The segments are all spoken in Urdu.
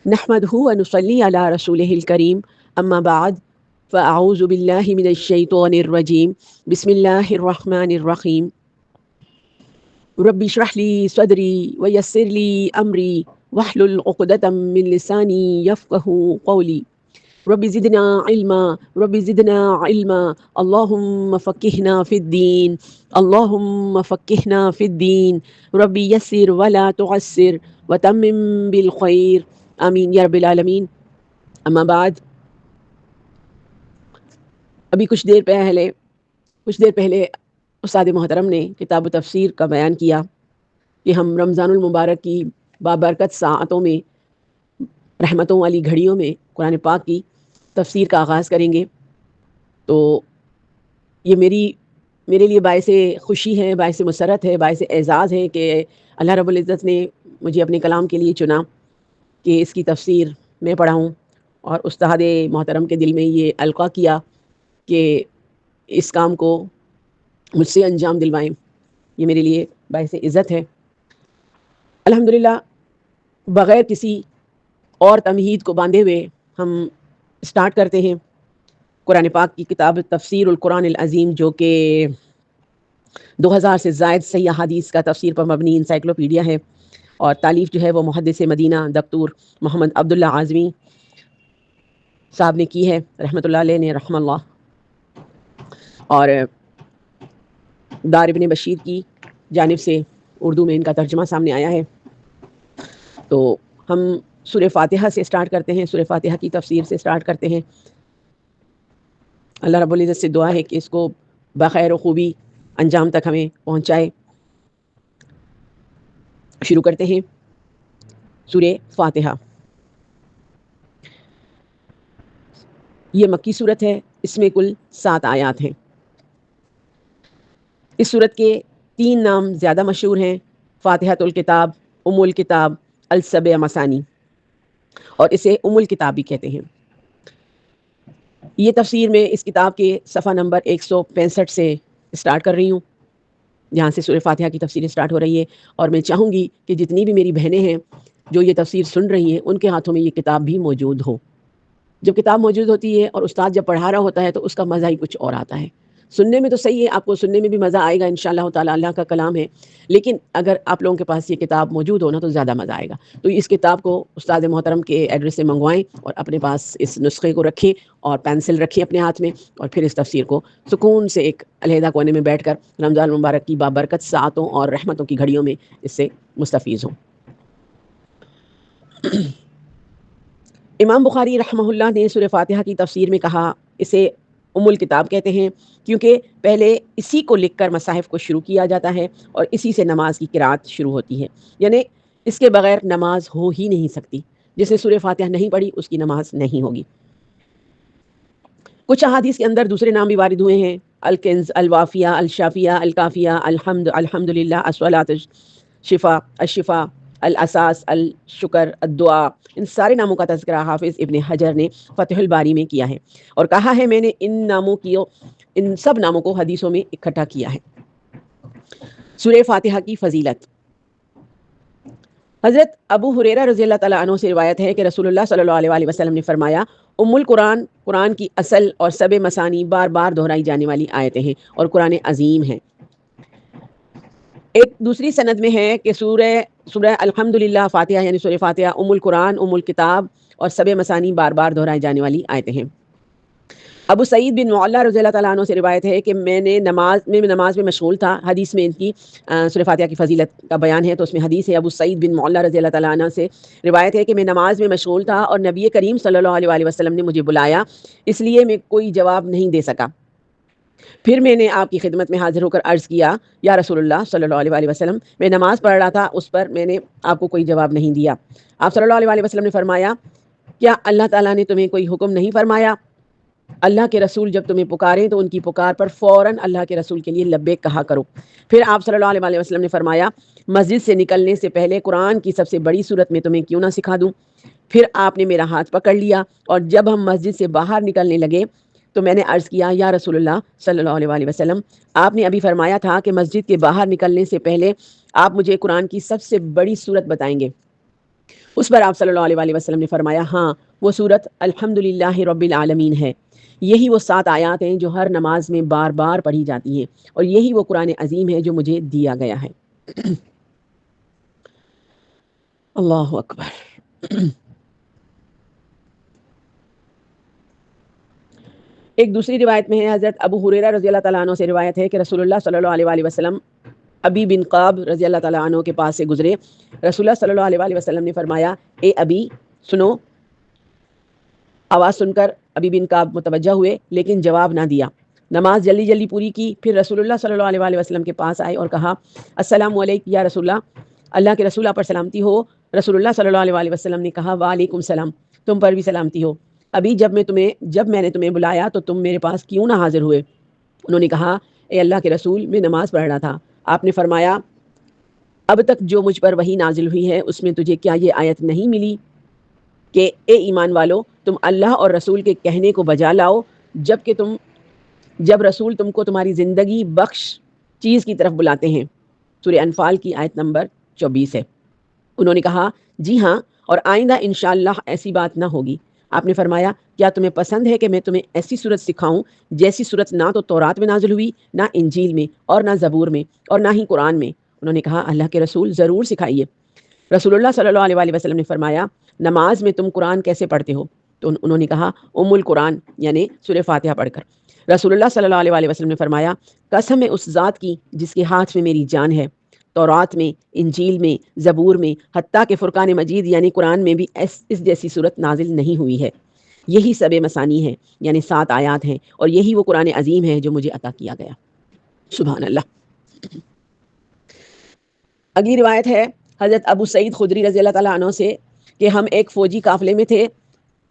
نحمده ونصلي على رسوله الكريم أما بعد فأعوذ بالله من الشيطان الرجيم بسم الله الرحمن الرحيم رب اشرح لي صدري ويسر لي أمري واحلل عقدة من لساني يفقه قولي رب زدنا علما رب زدنا علما اللهم فقهنا في الدين اللهم فقهنا في الدين ربي يسر ولا تعسر وتمم بالخير آمین یا رب العالمین. اما بعد، ابھی کچھ دیر پہلے استاد محترم نے کتاب و تفسیر کا بیان کیا کہ ہم رمضان المبارک کی بابرکت ساعتوں میں، رحمتوں والی گھڑیوں میں قرآن پاک کی تفسیر کا آغاز کریں گے. تو یہ میرے لیے باعث خوشی ہے، باعث مسرت ہے، باعث اعزاز ہے کہ اللہ رب العزت نے مجھے اپنے کلام کے لیے چنا کہ اس کی تفسیر میں پڑھاؤں، اور استاد محترم کے دل میں یہ القاء کیا کہ اس کام کو مجھ سے انجام دلوائیں. یہ میرے لیے باعث عزت ہے. الحمدللہ، بغیر کسی اور تمہید کو باندھے ہوئے ہم سٹارٹ کرتے ہیں قرآن پاک کی کتاب تفسیر القرآن العظیم، جو کہ 2000 سے زائد صحیح احادیث کا تفسیر پر مبنی انسائکلوپیڈیا ہے، اور تالیف جو ہے وہ محدث مدینہ دکتور محمد عبداللہ اعظمی صاحب نے کی ہے، رحمۃ اللہ علیہ نے، رحم اللہ. اور دار ابن بشیر کی جانب سے اردو میں ان کا ترجمہ سامنے آیا ہے. تو ہم سورہ فاتحہ سے سٹارٹ کرتے ہیں، سورہ فاتحہ کی تفسیر سے سٹارٹ کرتے ہیں. اللہ رب العزت سے دعا ہے کہ اس کو بخیر و خوبی انجام تک ہمیں پہنچائے. شروع کرتے ہیں سورہ فاتحہ. یہ مکی صورت ہے، اس میں کل 7 آیات ہیں. اس صورت کے 3 نام زیادہ مشہور ہیں: فاتحۃ الکتاب، ام الکتاب، السبع مثانی، اور اسے ام الکتاب بھی کہتے ہیں. یہ تفسیر میں اس کتاب کے صفحہ نمبر 165 سے سٹارٹ کر رہی ہوں، جہاں سے سورہ فاتحہ کی تفسیر سٹارٹ ہو رہی ہے. اور میں چاہوں گی کہ جتنی بھی میری بہنیں ہیں جو یہ تفسیر سن رہی ہیں، ان کے ہاتھوں میں یہ کتاب بھی موجود ہو. جب کتاب موجود ہوتی ہے اور استاد جب پڑھا رہا ہوتا ہے تو اس کا مزہ ہی کچھ اور آتا ہے. سننے میں تو صحیح ہے، آپ کو سننے میں بھی مزہ آئے گا انشاءاللہ تعالی، اللہ کا کلام ہے، لیکن اگر آپ لوگوں کے پاس یہ کتاب موجود ہو نا تو زیادہ مزہ آئے گا. تو اس کتاب کو استاد محترم کے ایڈریس سے منگوائیں اور اپنے پاس اس نسخے کو رکھیں اور پینسل رکھیں اپنے ہاتھ میں، اور پھر اس تفسیر کو سکون سے ایک علیحدہ کونے میں بیٹھ کر رمضان المبارک کی بابرکت ساعتوں اور رحمتوں کی گھڑیوں میں اس سے مستفیض ہوں. امام بخاری رحمہ اللہ نے سورہ فاتحہ کی تفسیر میں کہا اسے ام الکتاب کہتے ہیں کیونکہ پہلے اسی کو لکھ کر مصاحف کو شروع کیا جاتا ہے اور اسی سے نماز کی قرات شروع ہوتی ہے. یعنی اس کے بغیر نماز ہو ہی نہیں سکتی. جس نے سورہ فاتحہ نہیں پڑھی اس کی نماز نہیں ہوگی. کچھ احادیث کے اندر دوسرے نام بھی وارد ہوئے ہیں: الکنز، الوافیہ، الشافیہ، الکافیہ، الحمد، الحمدللہ، الصلاۃ، شفا، الشفا، الاساس، الشکر، الدعا. ان سارے ناموں کا تذکرہ حافظ ابن حجر نے فتح الباری میں کیا ہے اور کہا ہے میں نے ان سب ناموں کو حدیثوں میں اکٹھا کیا ہے. سورہ فاتحہ کی فضیلت. حضرت ابو ہریرہ رضی اللہ تعالیٰ عنہ سے روایت ہے کہ رسول اللہ صلی اللہ علیہ وسلم نے فرمایا: ام القرآن قرآن کی اصل اور سبع مثانی بار بار دہرائی جانے والی آیتیں ہیں اور قرآن عظیم ہیں. ایک دوسری سند میں ہے کہ سورہ الحمدللہ فاتحہ یعنی سورہ فاتحہ ام القرآن، ام الکتاب اور سبع مثانی بار بار دہرائی جانے والی آیتیں ہیں. ابو سعید بن معلہ رضی اللہ تعالیٰ عنہ سے روایت ہے کہ میں نماز میں مشغول تھا. حدیث میں ان کی سورہ فاتحہ کی فضیلت کا بیان ہے، تو اس میں حدیث ہے ابو سعید بن معلہ رضی اللہ تعالیٰ عنہ سے روایت ہے کہ میں نماز میں مشغول تھا اور نبی کریم صلی اللہ علیہ وسلم نے مجھے بلایا، اس لیے میں کوئی جواب نہیں دے سکا. پھر میں نے آپ کی خدمت میں حاضر ہو کر عرض کیا: یا رسول اللہ صلی اللہ علیہ وسلم، میں نماز پڑھ رہا تھا، اس پر میں نے آپ کو کوئی جواب نہیں دیا. آپ صلی اللہ علیہ وسلم نے فرمایا: کیا اللہ تعالیٰ نے تمہیں کوئی حکم نہیں فرمایا؟ اللہ کے رسول جب تمہیں پکاریں تو ان کی پکار پر فوراً اللہ کے رسول کے لیے لبیک کہا کرو. پھر آپ صلی اللہ علیہ وسلم نے فرمایا: مسجد سے نکلنے سے پہلے قرآن کی سب سے بڑی سورت میں تمہیں کیوں نہ سکھا دوں؟ پھر آپ نے میرا ہاتھ پکڑ لیا اور جب ہم مسجد سے باہر نکلنے لگے تو میں نے عرض کیا: یا رسول اللہ صلی اللہ علیہ وسلم، آپ نے ابھی فرمایا تھا کہ مسجد کے باہر نکلنے سے پہلے آپ مجھے قرآن کی سب سے بڑی سورت بتائیں گے. اس پر آپ صلی اللہ علیہ وسلم نے فرمایا ہاں وہ صورت الحمدللہ رب العالمین ہے، یہی وہ 7 آیات ہیں جو ہر نماز میں بار بار پڑھی جاتی ہیں، اور یہی وہ قرآن عظیم ہے جو مجھے دیا گیا ہے۔ اللہ اکبر۔ ایک دوسری روایت میں ہے، حضرت ابو ہریرہ رضی اللہ تعالیٰ عنہ سے روایت ہے کہ رسول اللہ صلی اللہ علیہ وسلم ابی بن قاب رضی اللہ تعالیٰ عنہ کے پاس سے گزرے۔ رسول اللہ صلی اللہ علیہ وسلم نے فرمایا اے ابی سنو۔ آواز سن کر ابی بن قاب متوجہ ہوئے لیکن جواب نہ دیا۔ نماز جلدی جلدی پوری کی، پھر رسول اللہ صلی اللہ علیہ وسلم کے پاس آئے اور کہا السلام علیکم یا رسول اللہ کے رسول آپ پر سلامتی ہو۔ رسول اللہ صلی اللہ علیہ وسلم نے کہا وعلیکم السلام، تم پر بھی سلامتی ہو۔ ابھی جب میں نے تمہیں بلایا تو تم میرے پاس کیوں نہ حاضر ہوئے؟ انہوں نے کہا اے اللہ کے رسول میں نماز پڑھ رہا تھا۔ آپ نے فرمایا اب تک جو مجھ پر وحی نازل ہوئی ہے اس میں تجھے کیا یہ آیت نہیں ملی کہ اے ایمان والو تم اللہ اور رسول کے کہنے کو بجا لاؤ جب رسول تم کو تمہاری زندگی بخش چیز کی طرف بلاتے ہیں۔ سورہ انفال کی آیت نمبر 24 ہے۔ انہوں نے کہا جی ہاں، اور آئندہ انشاءاللہ ایسی بات نہ ہوگی۔ آپ نے فرمایا کیا تمہیں پسند ہے کہ میں تمہیں ایسی صورت سکھاؤں جیسی صورت نہ تو تورات میں نازل ہوئی، نہ انجیل میں، اور نہ زبور میں، اور نہ ہی قرآن میں؟ انہوں نے کہا اللہ کے رسول ضرور سکھائیے۔ رسول اللہ صلی اللہ علیہ وسلم نے فرمایا نماز میں تم قرآن کیسے پڑھتے ہو؟ تو انہوں نے کہا القرآن یعنی سورہ فاتحہ پڑھ کر۔ رسول اللہ صلی اللہ علیہ وسلم نے فرمایا قسم ہے اس ذات کی جس کے ہاتھ میں میری جان ہے، تورات میں، انجیل میں، زبور میں، حتیٰ کہ فرقان مجید یعنی قرآن میں بھی اس جیسی صورت نازل نہیں ہوئی ہے۔ یہی سب مسانی ہے یعنی 7 آیات ہیں، اور یہی وہ قرآن عظیم ہے جو مجھے عطا کیا گیا۔ سبحان اللہ۔ اگلی روایت ہے حضرت ابو سعید خدری رضی اللہ تعالیٰ عنہ سے کہ ہم ایک فوجی قافلے میں تھے،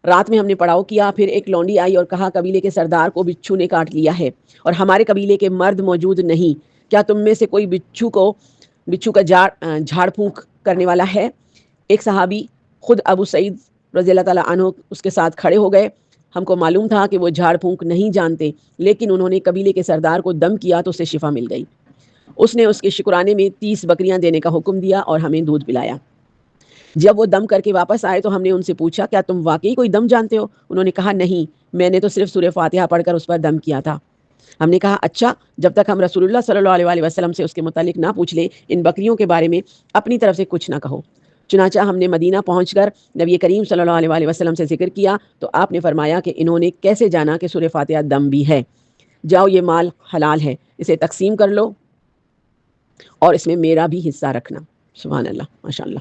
رات میں ہم نے پڑاؤ کیا، پھر ایک لونڈی آئی اور کہا قبیلے کے سردار کو بچھو نے کاٹ لیا ہے اور ہمارے قبیلے کے مرد موجود نہیں، کیا تم میں سے کوئی بچھو کا جھاڑ پھونک کرنے والا ہے؟ ایک صحابی خود ابو سعید رضی اللہ تعالیٰ عنہ اس کے ساتھ کھڑے ہو گئے۔ ہم کو معلوم تھا کہ وہ جھاڑ پھونک نہیں جانتے، لیکن انہوں نے قبیلے کے سردار کو دم کیا تو اسے شفا مل گئی۔ اس نے اس کے شکرانے میں 30 بکریاں دینے کا حکم دیا اور ہمیں دودھ پلایا۔ جب وہ دم کر کے واپس آئے تو ہم نے ان سے پوچھا کیا تم واقعی کوئی دم جانتے ہو؟ انہوں نے کہا نہیں، میں نے تو صرف سورہ فاتحہ پڑھ کر اس پر دم کیا تھا۔ ہم نے کہا اچھا، جب تک ہم رسول اللہ صلی اللہ علیہ وسلم سے اس کے متعلق نہ پوچھ لیں ان بکریوں کے بارے میں اپنی طرف سے کچھ نہ کہو۔ چنانچہ ہم نے مدینہ پہنچ کر نبی کریم صلی اللہ علیہ وسلم سے ذکر کیا تو آپ نے فرمایا کہ انہوں نے کیسے جانا کہ سورہ فاتحہ دم بھی ہے؟ جاؤ یہ مال حلال ہے، اسے تقسیم کر لو اور اس میں میرا بھی حصہ رکھنا۔ سبحان اللہ، ماشاء اللہ۔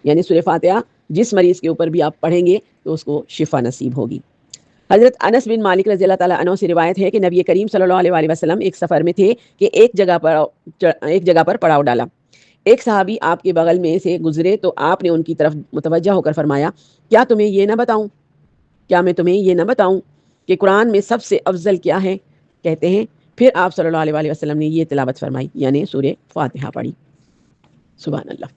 یعنی سورہ فاتحہ جس مریض کے اوپر بھی آپ پڑھیں گے تو اس کو شفا نصیب ہوگی۔ حضرت انس بن مالک رضی اللہ تعالیٰ عنہ سے روایت ہے کہ نبی کریم صلی اللہ علیہ وسلم ایک سفر میں تھے کہ ایک جگہ پر پڑاؤ ڈالا۔ ایک صحابی آپ کے بغل میں سے گزرے تو آپ نے ان کی طرف متوجہ ہو کر فرمایا کیا میں تمہیں یہ نہ بتاؤں کہ قرآن میں سب سے افضل کیا ہے؟ کہتے ہیں پھر آپ صلی اللہ علیہ وسلم نے یہ تلاوت فرمائی یعنی سورہ فاتحہ پڑھی۔ سبحان اللہ۔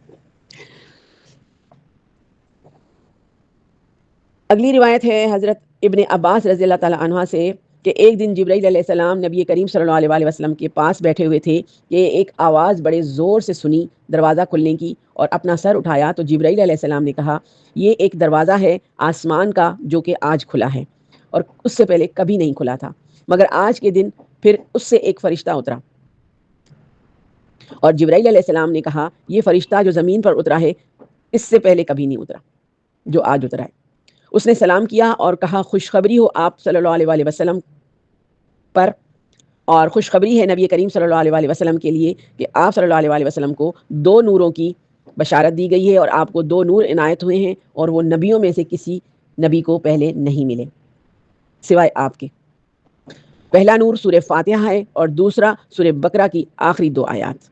اگلی روایت ہے حضرت ابن عباس رضی اللہ تعالیٰ عنہ سے کہ ایک دن جبرائیل علیہ السلام نبی کریم صلی اللہ علیہ وسلم کے پاس بیٹھے ہوئے تھے کہ ایک آواز بڑے زور سے سنی دروازہ کھلنے کی، اور اپنا سر اٹھایا تو جبرائیل علیہ السلام نے کہا یہ ایک دروازہ ہے آسمان کا جو کہ آج کھلا ہے اور اس سے پہلے کبھی نہیں کھلا تھا، مگر آج کے دن پھر اس سے ایک فرشتہ اترا، اور جبرائیل علیہ السلام نے کہا یہ فرشتہ جو زمین پر اترا ہے اس سے پہلے کبھی نہیں اترا جو آج اترا ہے۔ اس نے سلام کیا اور کہا خوشخبری ہو آپ صلی اللہ علیہ وسلم پر، اور خوشخبری ہے نبی کریم صلی اللہ علیہ وسلم کے لیے کہ آپ صلی اللہ علیہ وسلم کو 2 نوروں کی بشارت دی گئی ہے، اور آپ کو 2 نور عنایت ہوئے ہیں، اور وہ نبیوں میں سے کسی نبی کو پہلے نہیں ملے سوائے آپ کے۔ پہلا نور سورہ فاتحہ ہے اور دوسرا سورہ بقرہ کی آخری 2 آیات۔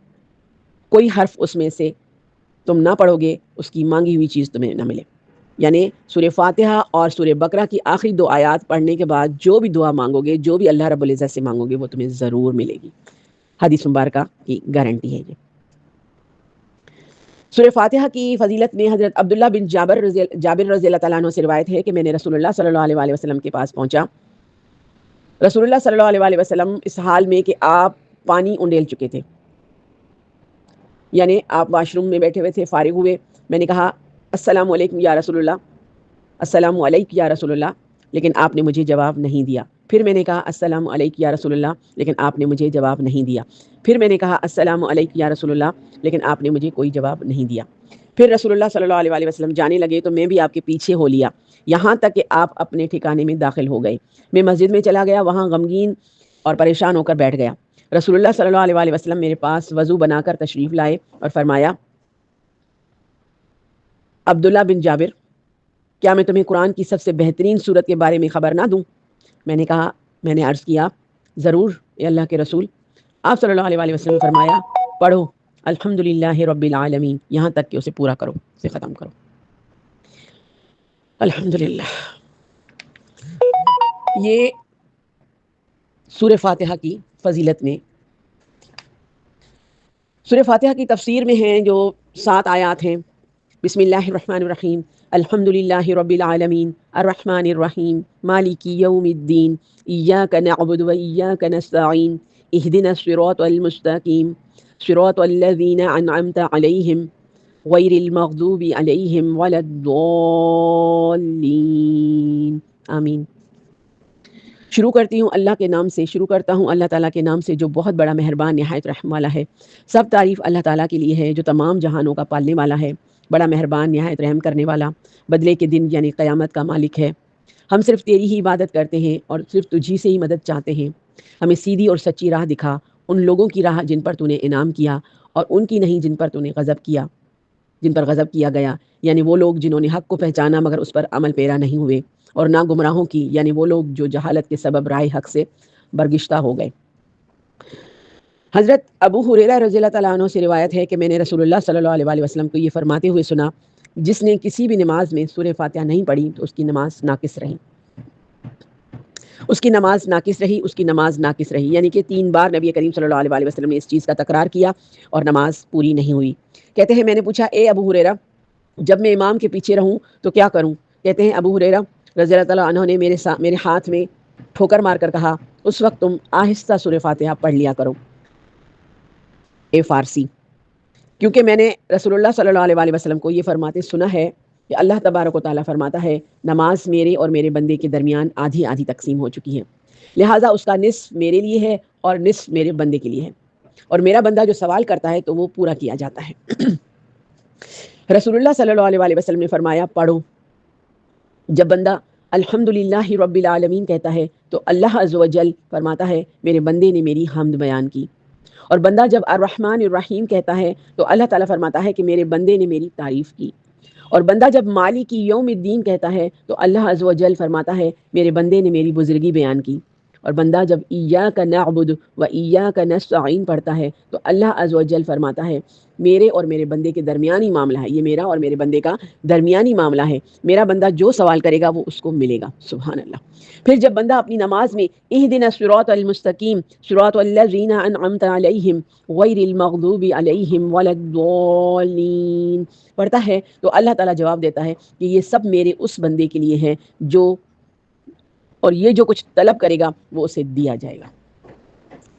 کوئی حرف اس میں سے تم نہ پڑھو گے اس کی مانگی ہوئی چیز تمہیں نہ ملے۔ یعنی سورہ فاتحہ اور سورہ بقرہ کی آخری 2 آیات پڑھنے کے بعد جو بھی دعا مانگو گے، جو بھی اللہ رب العزت سے مانگو گے وہ تمہیں ضرور ملے گی۔ حدیث مبارکہ کی گارنٹی ہے یہ۔ سورہ فاتحہ کی فضیلت میں حضرت عبداللہ بن جابر رضی اللہ تعالیٰ عنہ سے روایت ہے کہ میں نے رسول اللہ صلی اللہ علیہ وسلم کے پاس پہنچا۔ رسول اللہ صلی اللہ علیہ وسلم اس حال میں کہ آپ پانی انڈیل چکے تھے، یعنی آپ واش روم میں بیٹھے ہوئے تھے، فارغ ہوئے۔ میں نے کہا السلام علیکم یا رسول اللہ، السلام علیکم یا رسول اللہ، لیکن آپ نے مجھے جواب نہیں دیا۔ پھر میں نے کہا السلام علیکم یا رسول اللہ، لیکن آپ نے مجھے جواب نہیں دیا۔ پھر میں نے کہا السلام علیکم یا رسول اللہ، لیکن آپ نے مجھے کوئی جواب نہیں دیا۔ پھر رسول اللہ صلی اللہ علیہ وآلہ وسلم جانے لگے تو میں بھی آپ کے پیچھے ہو لیا، یہاں تک کہ آپ اپنے ٹھکانے میں داخل ہو گئے۔ میں مسجد میں چلا گیا، وہاں غمگین اور پریشان ہو کر بیٹھ گیا۔ رسول اللہ صلی اللہ علیہ وآلہ وسلم میرے پاس وضو بنا کر تشریف لائے اور فرمایا، عبداللہ بن جابر، کیا میں تمہیں قرآن کی سب سے بہترین صورت کے بارے میں خبر نہ دوں؟ میں نے عرض کیا، ضرور اے اللہ کے رسول۔ آپ صلی اللہ علیہ وآلہ وسلم نے فرمایا، پڑھو الحمدللہ رب العالمین، یہاں تک کہ اسے پورا کرو، اسے ختم کرو۔ الحمدللہ، یہ سورہ فاتحہ کی فضیلت میں، سورہ فاتحہ کی تفسیر میں ہیں جو 7 آیات ہیں۔ بسم اللہ الرحمن الرحیم، الحمدللہ رب العالمین الرحمن الرحیم مالک یوم الدین ایاک نعبد و ایاک نستعین اہدنا الصراط المستقیم صراط الذین انعمت علیہم غیر المغضوب علیہم ولا الضالین، آمین۔ شروع کرتی ہوں اللہ کے نام سے، شروع کرتا ہوں اللہ تعالیٰ کے نام سے جو بہت بڑا مہربان نہایت رحم والا ہے۔ سب تعریف اللہ تعالیٰ کے لیے ہے جو تمام جہانوں کا پالنے والا ہے، بڑا مہربان نہایت رحم کرنے والا، بدلے کے دن یعنی قیامت کا مالک ہے۔ ہم صرف تیری ہی عبادت کرتے ہیں اور صرف تجھی سے ہی مدد چاہتے ہیں۔ ہمیں سیدھی اور سچی راہ دکھا، ان لوگوں کی راہ جن پر تو نے انعام کیا، اور ان کی نہیں جن پر تو نے غضب کیا، جن پر غضب کیا گیا، یعنی وہ لوگ جنہوں نے حق کو پہچانا مگر اس پر عمل پیرا نہیں ہوئے، اور نہ گمراہوں کی، یعنی وہ لوگ جو جہالت کے سبب رائے حق سے برگشتہ ہو گئے۔ حضرت ابو ہریرہ رضی اللہ تعالیٰ عنہ سے روایت ہے کہ میں نے رسول اللہ صلی اللہ علیہ وآلہ وسلم کو یہ فرماتے ہوئے سنا، جس نے کسی بھی نماز میں سورہ فاتحہ نہیں پڑھی تو اس کی نماز ناقص رہی، اس کی نماز ناقص رہی، اس کی نماز ناقص رہی، یعنی کہ 3 بار نبی کریم صلی اللہ علیہ وآلہ وسلم نے اس چیز کا تکرار کیا اور نماز پوری نہیں ہوئی۔ کہتے ہیں میں نے پوچھا، اے ابو ہریرہ، جب میں امام کے پیچھے رہوں تو کیا کروں؟ کہتے ہیں ابو ہریرہ رضی اللہ تعالیٰ عنہ نے میرے ہاتھ میں ٹھوکر مار کر کہا، اس وقت تم آہستہ سورہ فاتحہ پڑھ لیا کرو اے فارسی، کیونکہ میں نے رسول اللہ صلی اللہ علیہ وآلہ وسلم کو یہ فرماتے سنا ہے کہ اللہ تبارک و تعالیٰ فرماتا ہے، نماز میرے اور میرے بندے کے درمیان آدھی آدھی تقسیم ہو چکی ہے، لہٰذا اس کا نصف میرے لیے ہے اور نصف میرے بندے کے لیے ہے، اور میرا بندہ جو سوال کرتا ہے تو وہ پورا کیا جاتا ہے۔ رسول اللہ صلی اللہ علیہ وآلہ وسلم نے فرمایا، پڑھو۔ جب بندہ الحمدللہ رب العالمین کہتا ہے تو اللہ عز و جل فرماتا ہے، میرے بندے نے میری حمد بیان کی، اور بندہ جب الرحمن الرحیم کہتا ہے تو اللہ تعالیٰ فرماتا ہے کہ میرے بندے نے میری تعریف کی، اور بندہ جب مالک یوم الدین کہتا ہے تو اللہ عز و جل فرماتا ہے، میرے بندے نے میری بزرگی بیان کی، اور بندہ جب ایاک نعبد و ایاک نستعین پڑھتا ہے تو اللہ عز و جل فرماتا ہے، میرے اور میرے بندے کے درمیانی معاملہ ہے، یہ میرا اور میرے بندے کا درمیانی معاملہ ہے، میرا بندہ جو سوال کرے گا وہ اس کو ملے گا۔ سبحان اللہ۔ پھر جب بندہ اپنی نماز میں اہدنا الصراط المستقیم صراط الذین انعمت علیہم غیر المغضوب علیہم ولا الضالین پڑھتا ہے تو اللہ تعالیٰ جواب دیتا ہے کہ یہ سب میرے اس بندے کے لیے ہے جو، اور یہ جو کچھ طلب کرے گا وہ اسے دیا جائے گا۔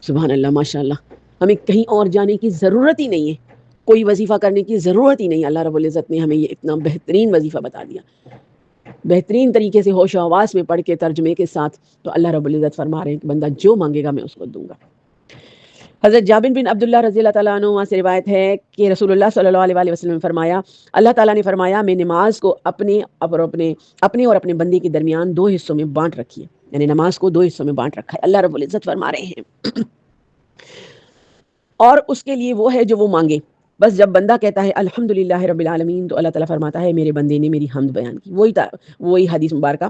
سبحان اللہ، ماشاء اللہ۔ ہمیں کہیں اور جانے کی ضرورت ہی نہیں ہے، کوئی وظیفہ کرنے کی ضرورت ہی نہیں، اللہ رب العزت نے ہمیں یہ اتنا بہترین وظیفہ بتا دیا، بہترین طریقے سے ہوش و حواس میں پڑھ کے ترجمے کے ساتھ، تو اللہ رب العزت فرما رہے ہیں کہ بندہ جو مانگے گا میں اس کو دوں گا۔ حضرت جابر بن عبداللہ رضی اللہ تعالیٰ عنہ سے روایت ہے کہ رسول اللہ صلی اللہ علیہ وآلہ وسلم نے فرمایا، اللہ تعالیٰ نے فرمایا، میں نماز کو اپنے اور اپنے بندے کے درمیان 2 حصوں میں بانٹ رکھی ہے، یعنی نماز کو 2 حصوں میں بانٹ رکھا ہے، اللہ رب العزت فرما رہے ہیں، اور اس کے لیے وہ ہے جو وہ مانگے۔ بس جب بندہ کہتا ہے الحمدللہ رب العالمین تو اللہ تعالیٰ فرماتا ہے، میرے بندے نے میری حمد بیان کی۔ وہی حدیث مبارکہ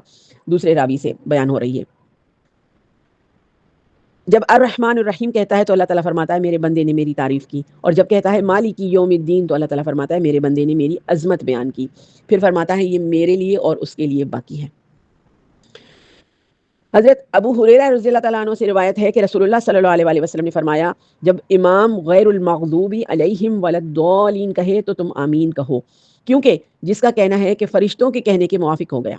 دوسرے راوی سے بیان ہو رہی ہے۔ جب الرحمن الرحیم کہتا ہے تو اللہ تعالیٰ فرماتا ہے، میرے بندے نے میری تعریف کی، اور جب کہتا ہے مالک یوم الدین تو اللہ تعالیٰ فرماتا ہے، میرے بندے نے میری عظمت بیان کی، پھر فرماتا ہے یہ میرے لیے اور اس کے لیے باقی ہے۔ حضرت ابو ہریرہ رضی اللہ تعالیٰ عنہ سے روایت ہے کہ رسول اللہ صلی اللہ علیہ وآلہ وسلم نے فرمایا، جب امام غیر المغضوب علیہم ولا الضالین کہے تو تم آمین کہو، کیونکہ جس کا کہنا ہے کہ فرشتوں کے کہنے کے موافق ہو گیا،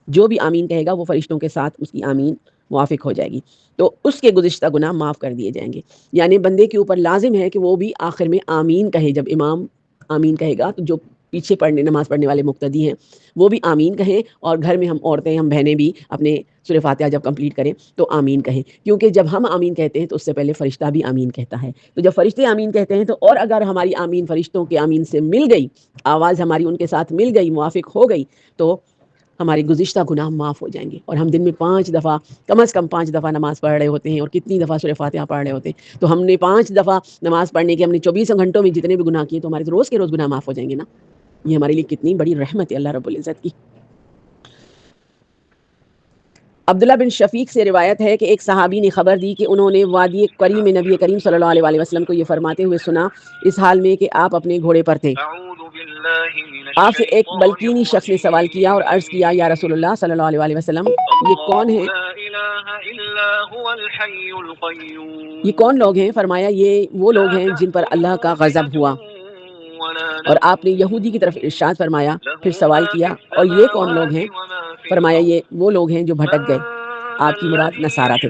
جو بھی آمین کہے گا وہ فرشتوں کے ساتھ اس کی آمین موافق ہو جائے گی، تو اس کے گزشتہ گناہ معاف کر دیے جائیں گے، یعنی بندے کے اوپر لازم ہے کہ وہ بھی آخر میں آمین کہے، جب امام آمین کہے گا تو جو پیچھے نماز پڑھنے والے مقتدی ہیں وہ بھی آمین کہیں، اور گھر میں ہم عورتیں ہم بہنیں بھی اپنے سورہ فاتحہ جب کمپلیٹ کریں تو آمین کہیں، کیونکہ جب ہم آمین کہتے ہیں تو اس سے پہلے فرشتہ بھی آمین کہتا ہے، تو جب فرشتے آمین کہتے ہیں تو اور اگر ہماری آمین فرشتوں کے آمین سے مل گئی، آواز ہماری ان کے ساتھ مل گئی، موافق ہو گئی، تو ہمارے گزشتہ گناہ معاف ہو جائیں گے، اور ہم دن میں 5 دفعہ کم از کم 5 دفعہ نماز پڑھ رہے ہوتے ہیں، اور کتنی دفعہ سورہ فاتحہ پڑھ رہے ہوتے ہیں، تو ہم نے 5 دفعہ نماز پڑھنے کے ہم نے 24 گھنٹوں میں جتنے بھی گناہ کیے تو ہمارے روز کے روز گناہ معاف ہو جائیں گے نا۔ یہ ہمارے لیے کتنی بڑی رحمت ہے اللہ رب العزت کی۔ عبداللہ بن شفیق سے روایت ہے کہ ایک صحابی نے خبر دی کہ انہوں نے وادی کریم میں نبی کریم صلی اللہ علیہ وسلم کو یہ فرماتے ہوئے سنا اس حال میں کہ آپ اپنے گھوڑے پر تھے۔ آپ سے ایک بلکینی شخص نے سوال کیا اور عرض کیا یا رسول اللہ صلی اللہ علیہ وسلم یہ کون ہے؟ یہ کون لوگ ہیں؟ فرمایا یہ وہ لوگ ہیں جن پر اللہ کا غضب ہوا۔ اور آپ نے یہودی کی طرف ارشاد فرمایا، پھر سوال کیا اور یہ کون لوگ ہیں؟ فرمایا یہ وہ لوگ ہیں جو بھٹک گئے، آپ کی مراد نصارہ تھے۔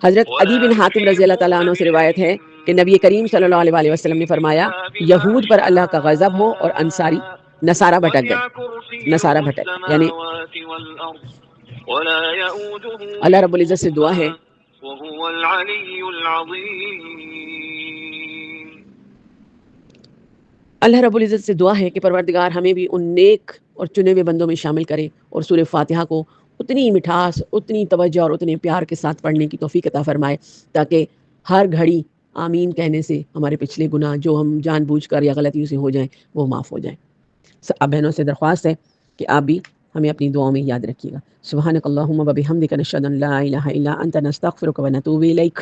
حضرت عدی بن حاتم رضی اللہ تعالیٰ عنہ سے روایت ہے کہ نبی کریم صلی اللہ علیہ وسلم نے فرمایا یہود پر اللہ کا غضب ہو اور نصارہ بھٹک گئے، نصارہ بھٹک یعنی اللہ رب العزت سے دعا ہے اللہ رب العزت سے دعا ہے کہ پروردگار ہمیں بھی ان نیک اور چنے ہوئے بندوں میں شامل کرے، اور سورہ فاتحہ کو اتنی مٹھاس، اتنی توجہ اور اتنے پیار کے ساتھ پڑھنے کی توفیق عطا فرمائے تاکہ ہر گھڑی آمین کہنے سے ہمارے پچھلے گناہ جو ہم جان بوجھ کر یا غلطیوں سے ہو جائیں وہ معاف ہو جائیں۔ اب بہنوں سے درخواست ہے کہ آپ بھی ہمیں اپنی دعاؤں میں یاد رکھیے گا۔ سبحانک اللہم و بحمدک نشہد ان لا الہ الا انت نستغفرک و نتوب الیک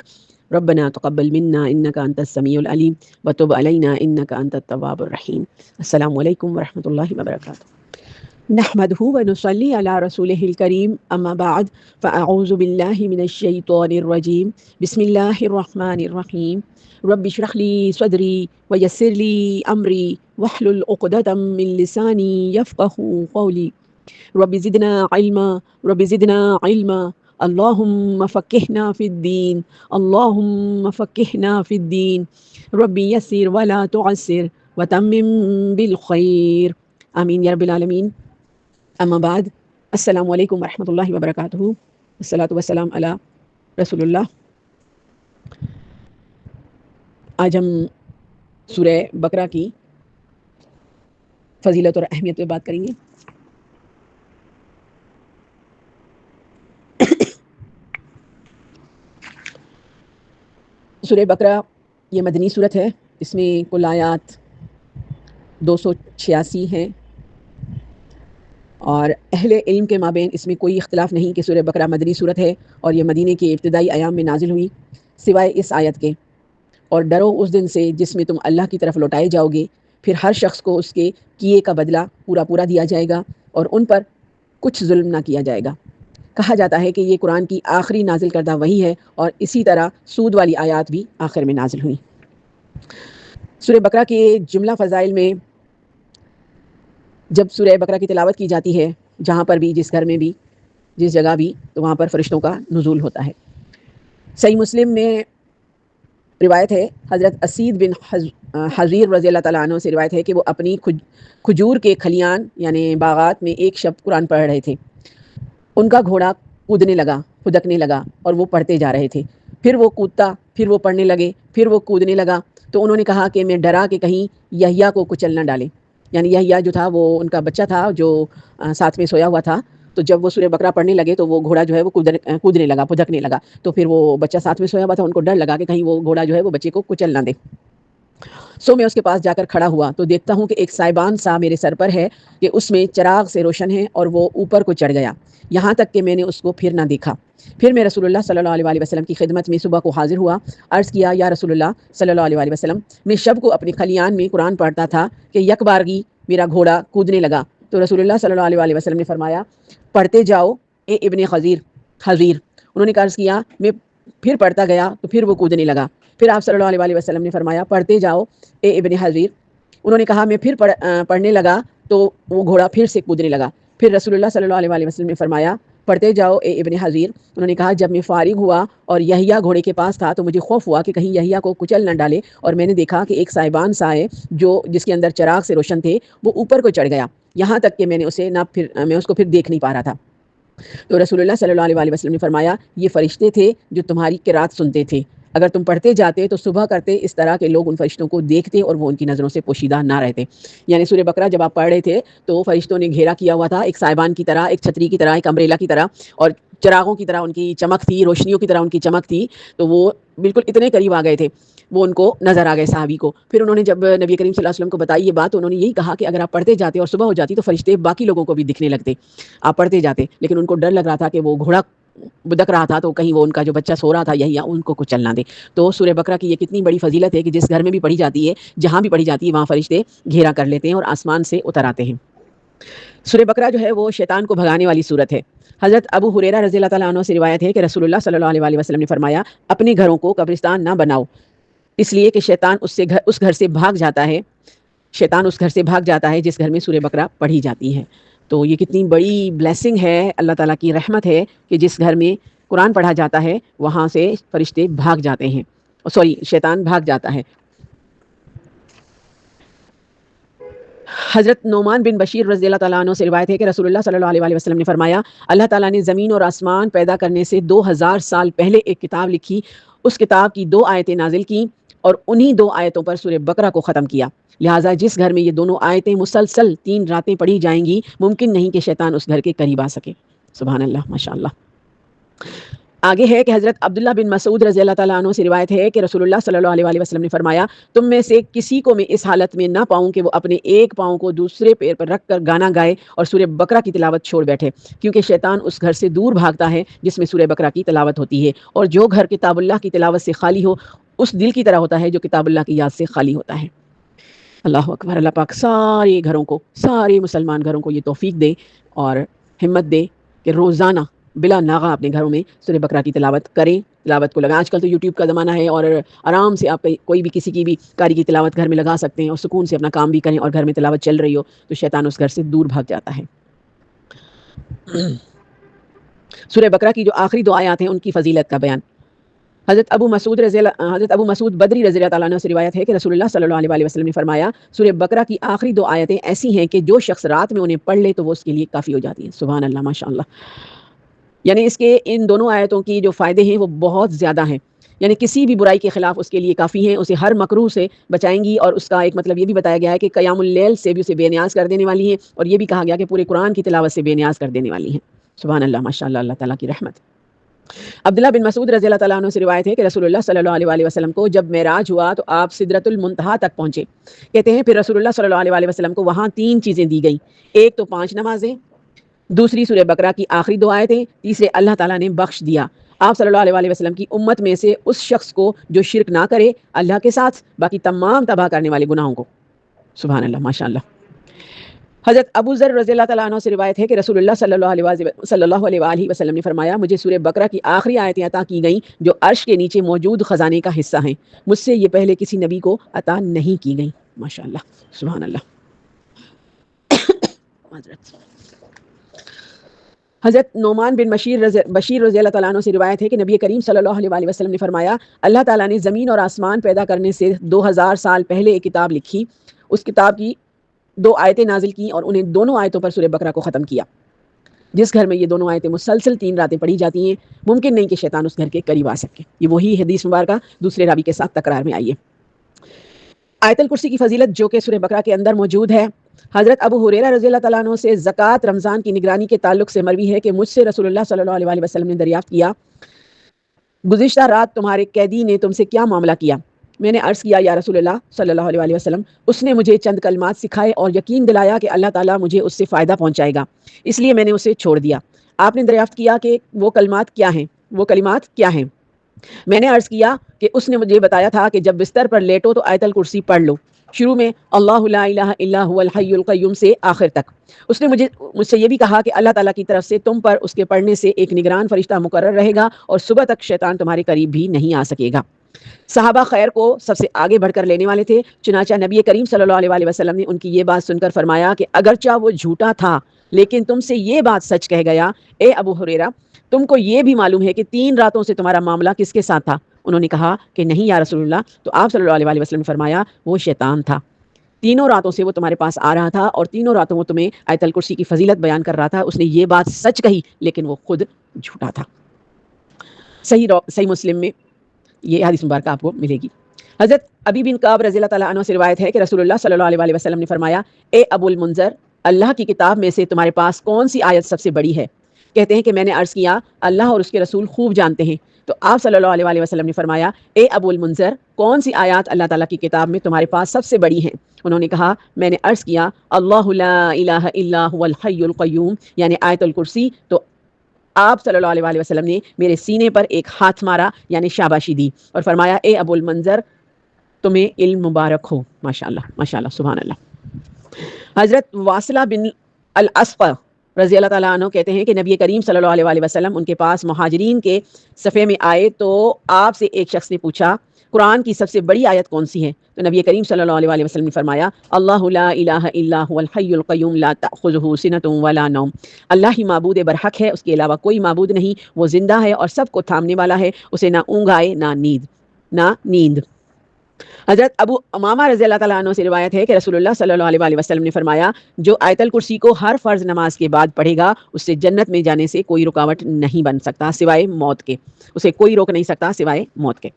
ربنا تقبل منا انک انت السمیع العلیم وتب علینا انک انت التواب الرحیم۔ السلام علیکم ورحمۃ اللہ وبرکاتہ۔ نحمده ونصلي على رسوله الكريم اما بعد فاعوذ بالله من الشیطان الرجیم بسم اللہ الرحمن الرحیم رب اشرح لي صدری ويسر لي امری واحلل عقدة من لسانی يفقهوا قولی رب زدنا علما رب زدنا علما اللهم فقهنا في الدين اللهم فقهنا في الدين رب يسر ولا تعسر وتمم بالخير آمین یا رب العالمین۔ اما بعد السلام علیکم ورحمۃ اللہ وبرکاتہ۔ الصلاۃ والسلام علی رسول اللہ۔ آج ہم سورہ بقرہ کی فضیلت اور اہمیت پہ بات کریں گے۔ سورہ بقرہ یہ مدنی صورت ہے، اس میں کل آیات 286 ہیں، اور اہل علم کے مابین اس میں کوئی اختلاف نہیں کہ سورہ بقرہ مدنی صورت ہے اور یہ مدینے کے ابتدائی ایام میں نازل ہوئی، سوائے اس آیت کے اور ڈرو اس دن سے جس میں تم اللہ کی طرف لوٹائے جاؤ گے، پھر ہر شخص کو اس کے کیے کا بدلہ پورا پورا دیا جائے گا اور ان پر کچھ ظلم نہ کیا جائے گا۔ کہا جاتا ہے کہ یہ قرآن کی آخری نازل کردہ وحی ہے، اور اسی طرح سود والی آیات بھی آخر میں نازل ہوئی۔ سورہ بقرہ کے جملہ فضائل میں جب سورہ بقرہ کی تلاوت کی جاتی ہے، جہاں پر بھی، جس گھر میں بھی، جس جگہ بھی، تو وہاں پر فرشتوں کا نزول ہوتا ہے۔ صحیح مسلم میں روایت ہے، حضرت اسید بن حضیر رضی اللہ تعالیٰ عنہ سے روایت ہے کہ وہ اپنی کھجور کے کھلیان یعنی باغات میں ایک شب قرآن پڑھ رہے تھے۔ ان کا گھوڑا کودنے لگا، پھدکنے لگا، اور وہ پڑھتے جا رہے تھے، پھر وہ کودتا، پھر وہ پڑھنے لگے، پھر وہ کودنے لگا، تو انہوں نے کہا کہ میں ڈرا کہ کہیں یحییٰ کو کچل نہ ڈالے، یعنی یحییٰ جو تھا وہ ان کا بچہ تھا جو ساتھ میں سویا ہوا تھا، تو جب وہ سورہ بقرہ پڑھنے لگے تو وہ گھوڑا جو ہے وہ کودنے لگا، پھدکنے لگا، تو پھر وہ بچہ ساتھ میں سویا ہوا تھا، ان کو ڈر لگا کہ کہیں وہ گھوڑا جو ہے وہ بچے کو کچل نہ دے۔ سو میں اس کے پاس جا کر کھڑا ہوا تو دیکھتا ہوں کہ ایک سائبان سا میرے سر پر ہے کہ اس میں چراغ سے روشن ہے، اور وہ اوپر کو چڑھ گیا، یہاں تک کہ میں نے اس کو پھر نہ دیکھا۔ پھر میں رسول اللہ صلی اللہ علیہ وسلم کی خدمت میں صبح کو حاضر ہوا، عرض کیا یا رسول اللہ صلی اللہ علیہ وسلم، میں شب کو اپنے کھلیان میں قرآن پڑھتا تھا کہ یک بارگی میرا گھوڑا کودنے لگا، تو رسول اللہ صلی اللہ علیہ وسلم نے فرمایا پڑھتے جاؤ اے ابن حضیر۔ انہوں نے عرض کیا میں پھر پڑھتا گیا تو پھر وہ کودنے لگا، پھر آپ صلی اللہ علیہ وسلم نے فرمایا پڑھتے جاؤ اے ابن حضیر۔ انہوں نے کہا میں پھر پڑھنے لگا تو وہ گھوڑا پھر سے کودنے لگا، پھر رسول اللہ صلی اللہ علیہ وسلم نے فرمایا پڑھتے جاؤ اے ابن حضیر۔ انہوں نے کہا جب میں فارغ ہوا اور یحییٰ گھوڑے کے پاس تھا تو مجھے خوف ہوا کہ کہیں یحییٰ کو کچل نہ ڈالے، اور میں نے دیکھا کہ ایک سائبان سائے جو جس کے اندر چراغ سے روشن تھے وہ اوپر کو چڑھ گیا، یہاں تک کہ میں اس کو پھر دیکھ نہیں پا رہا تھا۔ تو رسول اللہ صلی اللہ علیہ وسلم نے فرمایا یہ فرشتے تھے جو تمہاری قرات سنتے تھے، اگر تم پڑھتے جاتے تو صبح کرتے اس طرح کے لوگ ان فرشتوں کو دیکھتے اور وہ ان کی نظروں سے پوشیدہ نہ رہتے۔ یعنی سورہ بقرہ جب آپ پڑھ رہے تھے تو فرشتوں نے گھیرا کیا ہوا تھا، ایک سائبان کی طرح، ایک چھتری کی طرح، ایک امبریلا کی طرح، اور چراغوں کی طرح ان کی چمک تھی، روشنیوں کی طرح ان کی چمک تھی، تو وہ بالکل اتنے قریب آ گئے تھے، وہ ان کو نظر آ گئے صحابی کو۔ پھر انہوں نے جب نبی کریم صلی اللہ علیہ وسلم کو بتائی یہ بات تو انہوں نے یہی کہا کہ اگر آپ پڑھتے جاتے اور صبح ہو جاتی تو فرشتے باقی لوگوں کو بھی دکھنے لگتے، آپ پڑھتے جاتے، لیکن ان کو ڈر لگ رہا تھا کہ وہ گھوڑا بدک رہا تھا تو کہیں وہ ان کا جو بچہ سو رہا تھا یہی ان کو کچھ چلنا دے۔ تو سورہ بقرہ کی یہ کتنی بڑی فضیلت ہے کہ جس گھر میں بھی پڑھی جاتی ہے، جہاں بھی پڑھی جاتی ہے، وہاں فرشتے گھیرا کر لیتے ہیں اور آسمان سے اتر آتے ہیں۔ سورہ بقرہ جو ہے وہ شیطان کو بھگانے والی سورت ہے۔ حضرت ابو ہریرہ رضی اللہ تعالیٰ عنہ سے روایت ہے کہ رسول اللہ صلی اللہ علیہ وسلم نے فرمایا اپنے گھروں کو قبرستان نہ بناؤ، اس لیے کہ شیطان اس گھر سے بھاگ جاتا ہے، شیطان اس گھر سے بھاگ جاتا ہے جس گھر میں سورہ بقرہ پڑھی جاتی ہے۔ تو یہ کتنی بڑی بلیسنگ ہے، اللہ تعالیٰ کی رحمت ہے کہ جس گھر میں قرآن پڑھا جاتا ہے وہاں سے فرشتے بھاگ جاتے ہیں، شیطان بھاگ جاتا ہے۔ حضرت نعمان بن بشیر رضی اللہ تعالیٰ عنہ سے روایت ہے کہ رسول اللہ صلی اللہ علیہ وسلم نے فرمایا اللہ تعالیٰ نے زمین اور آسمان پیدا کرنے سے 2000 سال پہلے ایک کتاب لکھی، اس کتاب کی 2 آیتیں نازل کیں اور انہی 2 آیتوں پر سورہ بقرہ کو ختم کیا، لہٰذا جس گھر میں یہ دونوں آیتیں مسلسل 3 راتیں پڑھی جائیں گی ممکن نہیں کہ شیطان اس گھر کے قریب آ سکے۔ سبحان اللہ، ماشاء اللہ۔ آگے ہے کہ حضرت عبداللہ بن مسعود رضی اللہ تعالیٰ عنہ سے روایت ہے کہ رسول اللہ صلی اللہ علیہ وسلم نے فرمایا تم میں سے کسی کو میں اس حالت میں نہ پاؤں کہ وہ اپنے ایک پاؤں کو دوسرے پیر پر رکھ کر گانا گائے اور سورہ بقرہ کی تلاوت چھوڑ بیٹھے، کیونکہ شیطان اس گھر سے دور بھاگتا ہے جس میں سورہ بقرہ کی تلاوت ہوتی ہے، اور جو گھر کتاب اللہ کی تلاوت سے خالی ہو اس دل کی طرح ہوتا ہے جو کتاب اللہ کی یاد سے خالی ہوتا ہے۔ اللہ اکبر۔ اللہ پاک سارے گھروں کو، سارے مسلمان گھروں کو یہ توفیق دے اور ہمت دے کہ روزانہ بلا ناغہ اپنے گھروں میں سورہ بقرہ کی تلاوت کریں، تلاوت کو لگائیں۔ آج کل تو یوٹیوب کا زمانہ ہے اور آرام سے آپ کوئی بھی کسی کی بھی قاری کی تلاوت گھر میں لگا سکتے ہیں اور سکون سے اپنا کام بھی کریں، اور گھر میں تلاوت چل رہی ہو تو شیطان اس گھر سے دور بھاگ جاتا ہے۔ سورہ بقرہ کی جو آخری 2 آیات ہیں ان کی فضیلت کا بیان۔ حضرت ابو مسعود بدری رضی اللہ تعالیٰ عنہ سے روایت ہے کہ رسول اللہ صلی اللہ علیہ وسلم نے فرمایا سورہ بقرہ کی آخری 2 آیتیں ایسی ہیں کہ جو شخص رات میں انہیں پڑھ لے تو وہ اس کے لیے کافی ہو جاتی ہیں۔ سبحان اللہ، ماشاء اللہ۔ یعنی اس کے ان دونوں آیتوں کی جو فائدے ہیں وہ بہت زیادہ ہیں، یعنی کسی بھی برائی کے خلاف اس کے لیے کافی ہیں، اسے ہر مکروہ سے بچائیں گی، اور اس کا ایک مطلب یہ بھی بتایا گیا ہے کہ قیام اللیل سے بھی اسے بے نیاز کر دینے والی ہیں، اور یہ بھی کہا گیا کہ پورے قرآن کی تلاوت سے بے نیاز کر دینے والی ہیں۔ سبحان اللہ، ماشاء اللہ، اللہ تعالیٰ کی رحمت۔ عبداللہ بن مسعود رضی اللہ تعالیٰ عنہ سے روایت ہے کہ رسول اللہ صلی اللہ علیہ وسلم کو جب معراج ہوا تو آپ سدرۃ المنتہا تک پہنچے، کہتے ہیں پھر رسول اللہ صلی اللہ علیہ وسلم کو وہاں 3 چیزیں دی گئیں، ایک تو 5 نمازیں، دوسری سورہ بقرہ کی آخری 2 آیتیں، تیسرے اللہ تعالیٰ نے بخش دیا آپ صلی اللہ علیہ وسلم کی امت میں سے اس شخص کو جو شرک نہ کرے اللہ کے ساتھ باقی تمام تباہ کرنے والے گناہوں کو۔ سبحان اللہ، ماشاء اللہ۔ حضرت ابو ذر رضی اللہ تعالیٰ عنہ سے روایت ہے کہ رسول اللہ صلی اللہ علیہ وسلم نے فرمایا مجھے سورہ بقرہ کی آخری آیتیں عطا کی گئیں جو عرش کے نیچے موجود خزانے کا حصہ ہیں، مجھ سے یہ پہلے کسی نبی کو عطا نہیں کی گئیں۔ ماشاء اللہ، سبحان اللہ۔ حضرت نعمان بن بشیر رضی اللہ تعالیٰ عنہ سے روایت ہے کہ نبی کریم صلی اللہ علیہ وسلم نے فرمایا اللہ تعالیٰ نے زمین اور آسمان پیدا کرنے سے 2000 سال پہلے ایک کتاب لکھی، اس کتاب کی 2 آیتیں نازل کی اور انہیں دونوں آیتوں پر سورہ بقرہ کو ختم کیا، جس گھر میں یہ دونوں آیتیں مسلسل 3 راتیں پڑھی جاتی ہیں ممکن نہیں کہ شیطان اس گھر کے قریب آ سکے۔ یہ وہی حدیث مبارکہ دوسرے راوی کے ساتھ تکرار میں آئی ہے۔ آیت الکرسی کی فضیلت جو کہ سورہ بقرہ کے اندر موجود ہے، حضرت ابو ہریرہ رضی اللہ تعالیٰ عنہ سے زکوٰۃ رمضان کی نگرانی کے تعلق سے مروی ہے کہ مجھ سے رسول اللہ صلی اللہ علیہ وسلم نے دریافت کیا گزشتہ رات تمہارے قیدی نے تم سے کیا معاملہ کیا؟ میں نے عرض کیا یا رسول اللہ صلی اللہ علیہ وسلم اس نے مجھے چند کلمات سکھائے اور یقین دلایا کہ اللہ تعالیٰ مجھے اس سے فائدہ پہنچائے گا، اس لیے میں نے اسے چھوڑ دیا۔ آپ نے دریافت کیا کہ وہ کلمات کیا ہیں؟ میں نے عرض کیا کہ اس نے مجھے بتایا تھا کہ جب بستر پر لیٹو تو آیت الکرسی پڑھ لو، شروع میں اللہ لا الہ الا هو الحی القیوم سے آخر تک۔ اس نے مجھ سے یہ بھی کہا کہ اللہ تعالیٰ کی طرف سے تم پر اس کے پڑھنے سے ایک نگران فرشتہ مقرر رہے گا اور صبح تک شیطان تمہارے قریب بھی نہیں آ سکے گا۔ صحابہ خیر کو سب سے آگے بڑھ کر لینے والے تھے، چنانچہ نبی کریم صلی اللہ علیہ وسلم نے ان کی یہ بات سن کر فرمایا کہ اگرچہ وہ جھوٹا تھا لیکن تم سے یہ بات سچ کہہ گیا۔ اے ابو ہریرہ، تم کو یہ بھی معلوم ہے کہ 3 راتوں سے تمہارا معاملہ کس کے ساتھ تھا؟ انہوں نے کہا کہ نہیں یا رسول اللہ۔ تو آپ صلی اللہ علیہ وسلم نے فرمایا وہ شیطان تھا، تینوں راتوں سے وہ تمہارے پاس آ رہا تھا اور تینوں راتوں وہ تمہیں آیت الکرسی کی فضیلت بیان کر رہا تھا۔ اس نے یہ بات سچ کہی لیکن وہ خود جھوٹا تھا۔ صحیح مسلم میں یہ حدیث مبارکہ آپ کو ملے گی۔ حضرت ابی بن کعب رضی اللہ تعالیٰ عنہ سے روایت ہے کہ رسول اللہ صلی اللہ علیہ وسلم نے فرمایا، اے ابو المنذر، اللہ کی کتاب میں سے تمہارے پاس کون سی آیت سب سے بڑی ہے؟ کہتے ہیں کہ میں نے عرض کیا اللہ اور اس کے رسول خوب جانتے ہیں۔ تو آپ صلی اللہ علیہ وسلم نے فرمایا، اے ابو المنذر، کون سی آیات اللہ تعالیٰ کی کتاب میں تمہارے پاس سب سے بڑی ہیں؟ انہوں نے کہا میں نے عرض کیا اللہ لا الہ الا هو الحی القیوم، یعنی آیت الکرسی۔ تو آپ صلی اللہ علیہ وسلم نے میرے سینے پر ایک ہاتھ مارا یعنی شاباشی دی اور فرمایا، اے ابو المنذر، تمہیں علم مبارک ہو۔ ماشاءاللہ ماشاءاللہ سبحان اللہ۔ حضرت واصلہ بن الاسقع رضی اللہ تعالیٰ عنہ کہتے ہیں کہ نبی کریم صلی اللہ علیہ وسلم ان کے پاس مہاجرین کے صفے میں آئے تو آپ سے ایک شخص نے پوچھا قرآن کی سب سے بڑی آیت کون سی ہے؟ تو نبی کریم صلی اللہ علیہ وسلم نے فرمایا اللہ لا الہ الا هو الحی القیوم لا تأخذہ سنۃ ولا نوم، اللہ ہی معبود برحق ہے، اس کے علاوہ کوئی معبود نہیں، وہ زندہ ہے اور سب کو تھامنے والا ہے، اسے نہ اونگ آئے نہ نیند۔ حضرت ابو امامہ رضی اللہ تعالیٰ عنہ سے روایت ہے کہ رسول اللہ صلی اللہ علیہ وسلم نے فرمایا جو آیت الکرسی کو ہر فرض نماز کے بعد پڑھے گا اس سے جنت میں جانے سے کوئی رکاوٹ نہیں بن سکتا سوائے موت کے، اسے کوئی روک نہیں سکتا سوائے موت کے۔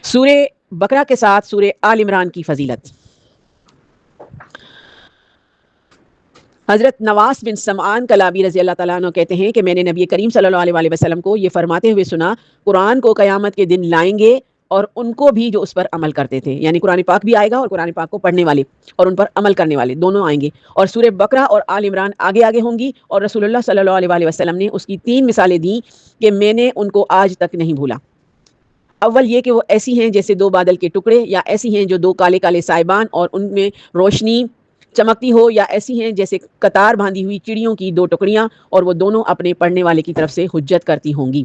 سورہ بقرہ کے ساتھ سورہ آل عمران کی فضیلت۔ حضرت نواس بن سمعان کلابی رضی اللہ تعالیٰ عنہ کہتے ہیں کہ میں نے نبی کریم صلی اللہ علیہ وسلم کو یہ فرماتے ہوئے سنا قرآن کو قیامت کے دن لائیں گے اور ان کو بھی جو اس پر عمل کرتے تھے، یعنی قرآن پاک بھی آئے گا اور قرآن پاک کو پڑھنے والے اور ان پر عمل کرنے والے دونوں آئیں گے، اور سورہ بقرہ اور آل عمران آگے آگے ہوں گی، اور رسول اللہ صلی اللہ علیہ وسلم نے اس کی 3 مثالیں دیں کہ میں نے ان کو آج تک نہیں بھولا۔ اول یہ کہ وہ ایسی ہیں جیسے 2 بادل کے ٹکڑے، یا ایسی ہیں جو 2 کالے کالے سائبان اور ان میں روشنی چمکتی ہو، یا ایسی ہیں جیسے قطار باندھی ہوئی چڑیوں کی 2 ٹکڑیاں اور وہ دونوں اپنے پڑھنے والے کی طرف سے حجت کرتی ہوں گی۔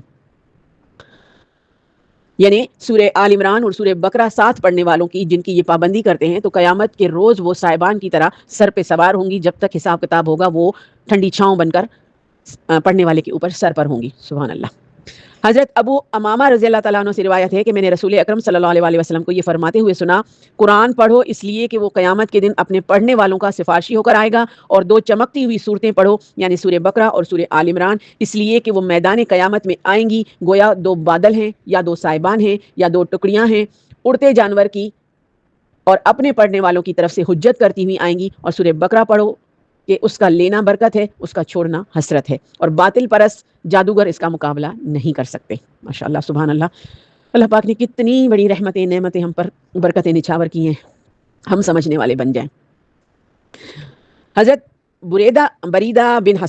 یعنی سورہ آل عمران اور سورہ بقرہ ساتھ پڑھنے والوں کی جن کی یہ پابندی کرتے ہیں تو قیامت کے روز وہ صاحبان کی طرح سر پہ سوار ہوں گی، جب تک حساب کتاب ہوگا وہ ٹھنڈی چھاؤں بن کر پڑھنے والے کے اوپر سر پر ہوں گی۔ سبحان اللہ۔ حضرت ابو امامہ رضی اللہ تعالیٰ عنہ سے روایت ہے کہ میں نے رسول اکرم صلی اللہ علیہ وسلم کو یہ فرماتے ہوئے سنا قرآن پڑھو اس لیے کہ وہ قیامت کے دن اپنے پڑھنے والوں کا سفارشی ہو کر آئے گا، اور 2 چمکتی ہوئی صورتیں پڑھو یعنی سورہ بقرہ اور سورہ آل عمران اس لیے کہ وہ میدان قیامت میں آئیں گی گویا 2 بادل ہیں یا 2 سائبان ہیں یا 2 ٹکڑیاں ہیں اڑتے جانور کی، اور اپنے پڑھنے والوں کی طرف سے حجت کرتی ہوئی آئیں گی۔ اور سورہ بقرہ پڑھو کہ اس کا لینا برکت ہے، اس کا چھوڑنا حسرت ہے، اور باطل پرست جادوگر اس کا مقابلہ نہیں کر سکتے۔ ماشاءاللہ سبحان اللہ۔ اللہ پاک نے کتنی بڑی رحمتیں نعمتیں ہم پر برکتیں نچھاور کی ہیں، ہم سمجھنے والے بن جائیں۔ حضرت بریدہ بن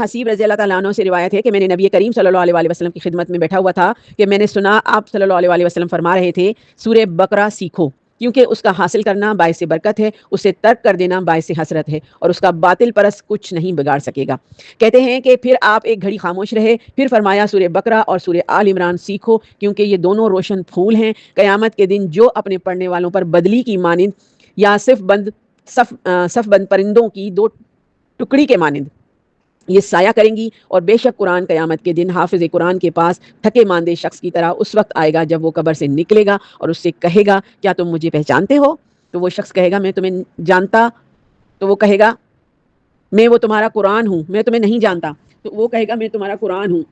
حسیب رضی اللہ تعالیٰ عنہ سے روایت ہے کہ میں نے نبی کریم صلی اللہ علیہ وسلم کی خدمت میں بیٹھا ہوا تھا کہ میں نے سنا آپ صلی اللہ علیہ وسلم فرما رہے تھے سورہ بقرہ سیکھو کیونکہ اس کا حاصل کرنا باعث برکت ہے، اسے ترک کر دینا باعث حسرت ہے، اور اس کا باطل پرست کچھ نہیں بگاڑ سکے گا۔ کہتے ہیں کہ پھر آپ ایک گھڑی خاموش رہے، پھر فرمایا سورہ بقرہ اور سورہ آل عمران سیکھو کیونکہ یہ دونوں روشن پھول ہیں، قیامت کے دن جو اپنے پڑھنے والوں پر بدلی کی مانند یا صف بند پرندوں کی 2 ٹکڑی کے مانند یہ سایہ کریں گی، اور بے شک قرآن قیامت کے دن حافظ قرآن کے پاس تھکے ماندے شخص کی طرح اس وقت آئے گا جب وہ قبر سے نکلے گا اور اس سے کہے گا کیا تم مجھے پہچانتے ہو؟ تو وہ شخص کہے گا میں تمہیں جانتا، تو وہ کہے گا میں وہ تمہارا قرآن ہوں، میں تمہیں نہیں جانتا، تو وہ کہے گا میں تمہارا قرآن ہوں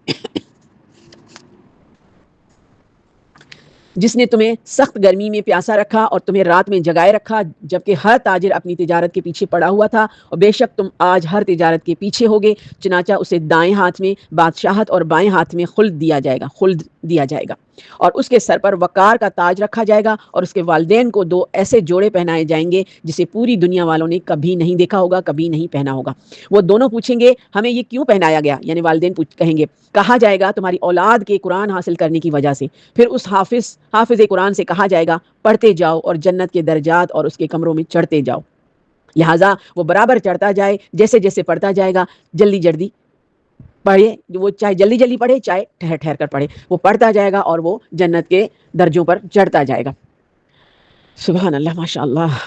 جس نے تمہیں سخت گرمی میں پیاسا رکھا اور تمہیں رات میں جگائے رکھا جبکہ ہر تاجر اپنی تجارت کے پیچھے پڑا ہوا تھا، اور بے شک تم آج ہر تجارت کے پیچھے ہوگے، چنانچہ اسے دائیں ہاتھ میں بادشاہت اور بائیں ہاتھ میں خلد دیا جائے گا اور اس کے سر پر وقار کا تاج رکھا جائے گا، اور اس کے والدین کو 2 ایسے جوڑے پہنائے جائیں گے جسے پوری دنیا والوں نے کبھی نہیں دیکھا ہوگا، کبھی نہیں پہنا ہوگا۔ وہ دونوں پوچھیں گے ہمیں یہ کیوں پہنایا گیا، یعنی والدین کہیں گے کہا جائے گا تمہاری اولاد کے قرآن حاصل کرنے کی وجہ سے۔ پھر اس حافظ قرآن سے کہا جائے گا پڑھتے جاؤ اور جنت کے درجات اور اس کے کمروں میں چڑھتے جاؤ، لہٰذا وہ برابر چڑھتا جائے جیسے جیسے پڑھتا جائے گا، جلدی پڑھے، وہ چاہے جلدی جلدی پڑھے چاہے ٹھہر ٹھہر کر پڑھے، وہ پڑھتا جائے گا اور وہ جنت کے درجوں پر چڑھتا جائے گا۔ سبحان اللہ، ماشاء اللہ۔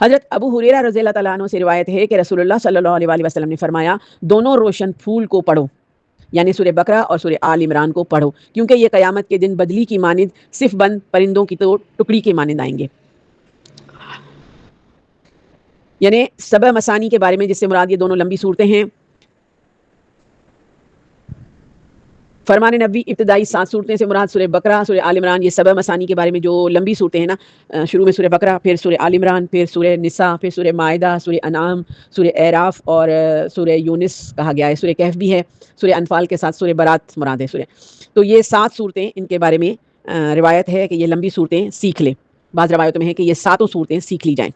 حضرت ابو ہریرہ رضی اللہ تعالیٰ عنہ سے روایت ہے کہ رسول اللہ صلی اللہ علیہ وسلم نے فرمایا، دونوں روشن پھول کو پڑھو، یعنی سورہ بقرہ اور سورہ آل عمران کو پڑھو، کیونکہ یہ قیامت کے دن بدلی کی مانند صف بند پرندوں کی تو ٹکڑی کے مانند آئیں گے۔ یعنی سبع مثانی کے بارے میں، جس سے مراد یہ دونوں لمبی صورتیں ہیں، فرمان نبوی ابتدائی 7 صورتیں سے مراد سورہ بقرہ، سورہ آل عمران۔ یہ سبع مثانی کے بارے میں جو لمبی صورتیں ہیں نا، شروع میں سورہ بقرہ، پھر سورہ آل عمران، پھر سورہ نساء، پھر سورہ مائدہ، سورہ انعام، سورہ اعراف اور سورہ یونس کہا گیا ہے، سورہ کہف بھی ہے، سورہ انفال کے ساتھ سورہ برات مراد ہے سورہ۔ تو یہ 7 صورتیں، ان کے بارے میں روایت ہے کہ یہ لمبی صورتیں سیکھ لیں۔ بعض روایتوں میں ہے کہ یہ 7 صورتیں سیکھ لی جائیں۔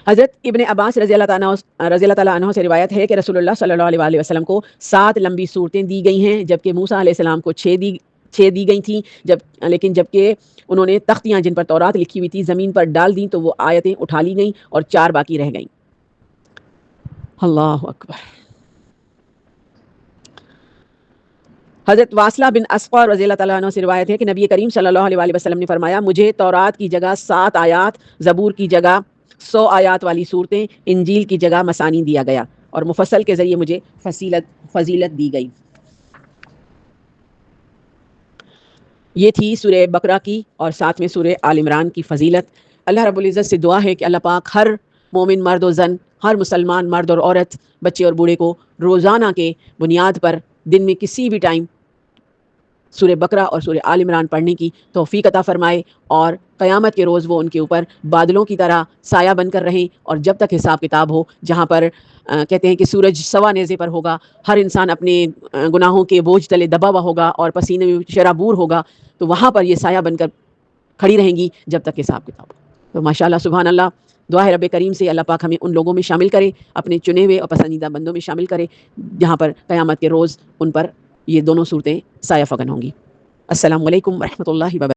حضرت ابن عباس رضی اللہ تعالیٰ عنہ سے روایت ہے کہ رسول اللہ صلی اللہ علیہ وسلم کو 7 لمبی صورتیں دی گئی ہیں، جبکہ موسیٰ علیہ السلام کو 6 دی گئی تھیں، لیکن جبکہ انہوں نے تختیاں جن پر تورات لکھی ہوئی تھی زمین پر ڈال دیں تو وہ آیتیں اٹھا لی گئیں اور 4 باقی رہ گئیں۔ اللہ اکبر۔ حضرت واصلہ بن اسقع رضی اللہ تعالیٰ عنہ سے روایت ہے کہ نبی کریم صلی اللہ علیہ وسلم نے فرمایا، مجھے تورات کی جگہ 7 آیات، زبور کی جگہ 100 آیات والی صورتیں، انجیل کی جگہ مثانی دیا گیا، اور مفصل کے ذریعے مجھے فضیلت دی گئی۔ یہ تھی سورہ بقرہ کی اور ساتھ میں سورہ آل عمران کی فضیلت۔ اللہ رب العزت سے دعا ہے کہ اللہ پاک ہر مومن مرد و زن، ہر مسلمان مرد اور عورت، بچے اور بوڑھے کو روزانہ کے بنیاد پر دن میں کسی بھی ٹائم سورہ بقرہ اور سورہ آل عمران پڑھنے کی توفیق عطا فرمائے، اور قیامت کے روز وہ ان کے اوپر بادلوں کی طرح سایہ بن کر رہیں، اور جب تک حساب کتاب ہو، جہاں پر کہتے ہیں کہ سورج سوا نیزے پر ہوگا، ہر انسان اپنے گناہوں کے بوجھ تلے دبا ہوا ہوگا اور پسینے میں شرابور ہوگا، تو وہاں پر یہ سایہ بن کر کھڑی رہیں گی جب تک حساب کتاب ہو۔ تو ماشاءاللہ، سبحان اللہ، دعا ہے رب کریم سے اللہ پاک ہمیں ان لوگوں میں شامل کرے، اپنے چنے ہوئے اور پسندیدہ بندوں میں شامل کرے، جہاں پر قیامت کے روز ان پر یہ دونوں صورتیں سایہ فگن ہوں گی۔ السلام علیکم ورحمۃ اللہ وبرکاتہ۔